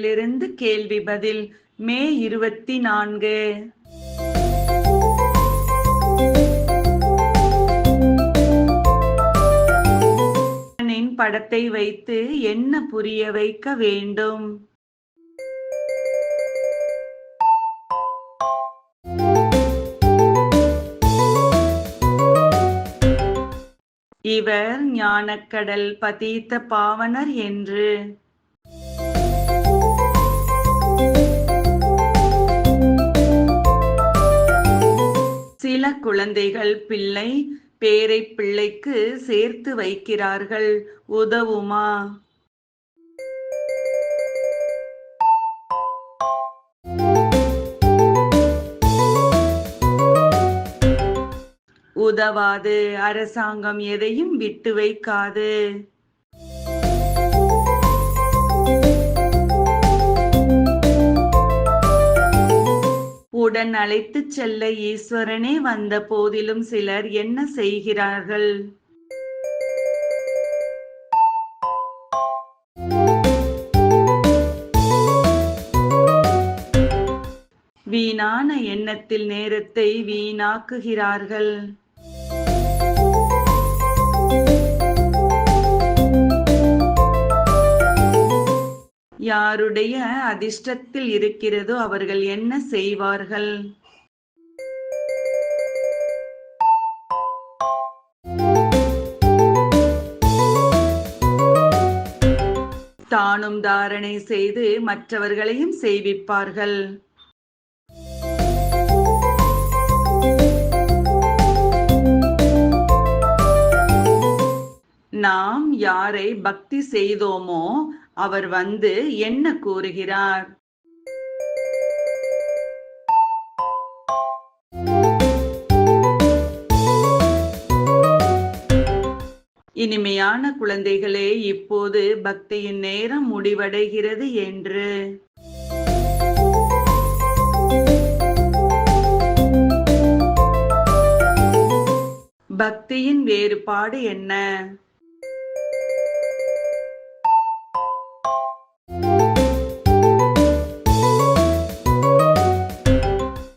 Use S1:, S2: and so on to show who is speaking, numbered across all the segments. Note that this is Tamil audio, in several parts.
S1: பகுதியிலிருந்து கேள்வி பதில் மே 24. படத்தை வைத்து என்ன புரிய வைக்க வேண்டும்? இவர் ஞானக்கடல் பதீத்த பாவனர் என்று. சில குழந்தைகள் பிள்ளை பேரை பிள்ளைக்கு சேர்த்து வைக்கிறார்கள், உதவுமா? உதவாது. அரசாங்கம் எதையும் விட்டு வைக்காது. உடன் அழைத்துச் செல்ல ஈஸ்வரனே வந்த போதிலும் சிலர் என்ன செய்கிறார்கள்? வீணான எண்ணத்தில் நேரத்தை வீணாக்குகிறார்கள். யாருடைய அதிர்ஷ்டத்தில் இருக்கிறதோ அவர்கள் என்ன செய்வார்கள்? தானும் தாரணை செய்து மற்றவர்களையும் செய்விப்பார்கள். நாம் யாரை பக்தி செய்தோமோ அவர் வந்து என்ன கூறுகிறார்? இனிமையான குழந்தைகளே, இப்போது பக்தியின் நேரம் முடிவடைகிறது என்று. பக்தியின் வேறுபாடு என்ன?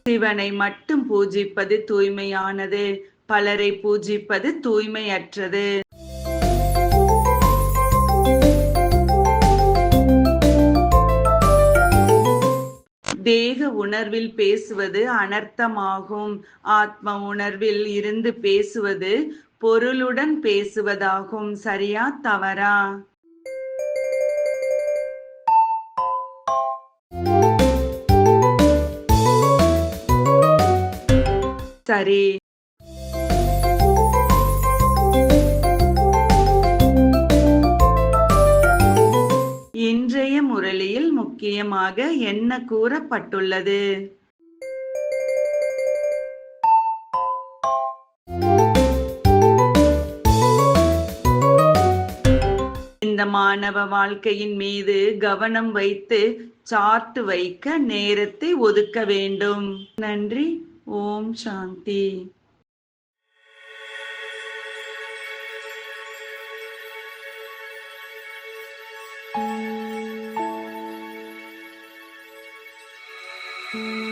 S1: சிவனை மட்டும் பூஜிப்பது தூய்மையானது, பலரை பூஜிப்பது தூய்மையற்றது. தேக உணர்வில் பேசுவது அனர்த்தமாகும். ஆத்ம உணர்வில் இருந்து பேசுவது பொருளுடன் பேசுவதாகும். சரியா தவறா? சரி. இன்றைய முரளியில் முக்கியமாக என்ன கூறப்பட்டுள்ளது? இந்த மாணவ வாழ்க்கையின் மீது கவனம் வைத்து சார்ட் வைக்க நேரத்தை ஒதுக்க வேண்டும். நன்றி. ஓம் சாந்தி.
S2: Thank you.